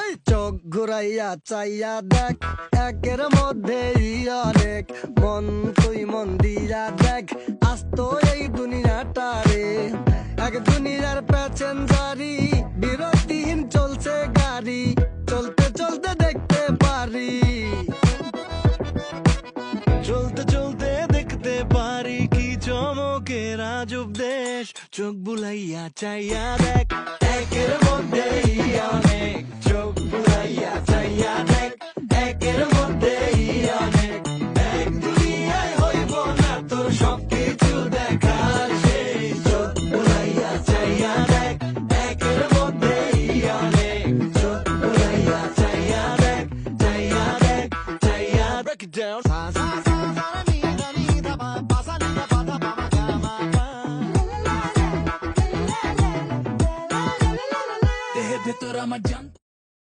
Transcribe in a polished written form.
এই চোখ ঘুরাইয়া চাইয়া দেখ, একের মধ্যেই অনেক। মন তুই মন দিয়া দেখ, আস্ত এই দুনিয়াটা রে। এক দুনিয়ার প্যাসেঞ্জারি, বিরতিহীন চলছে গাড়ি। চলতে চলতে দেখতে পারি, চলতে চলতে দেখতে পারি কি চমকের আজব দেশ। চোখ বুলাইয়া চাইয়া দেখ, একের মধ্যে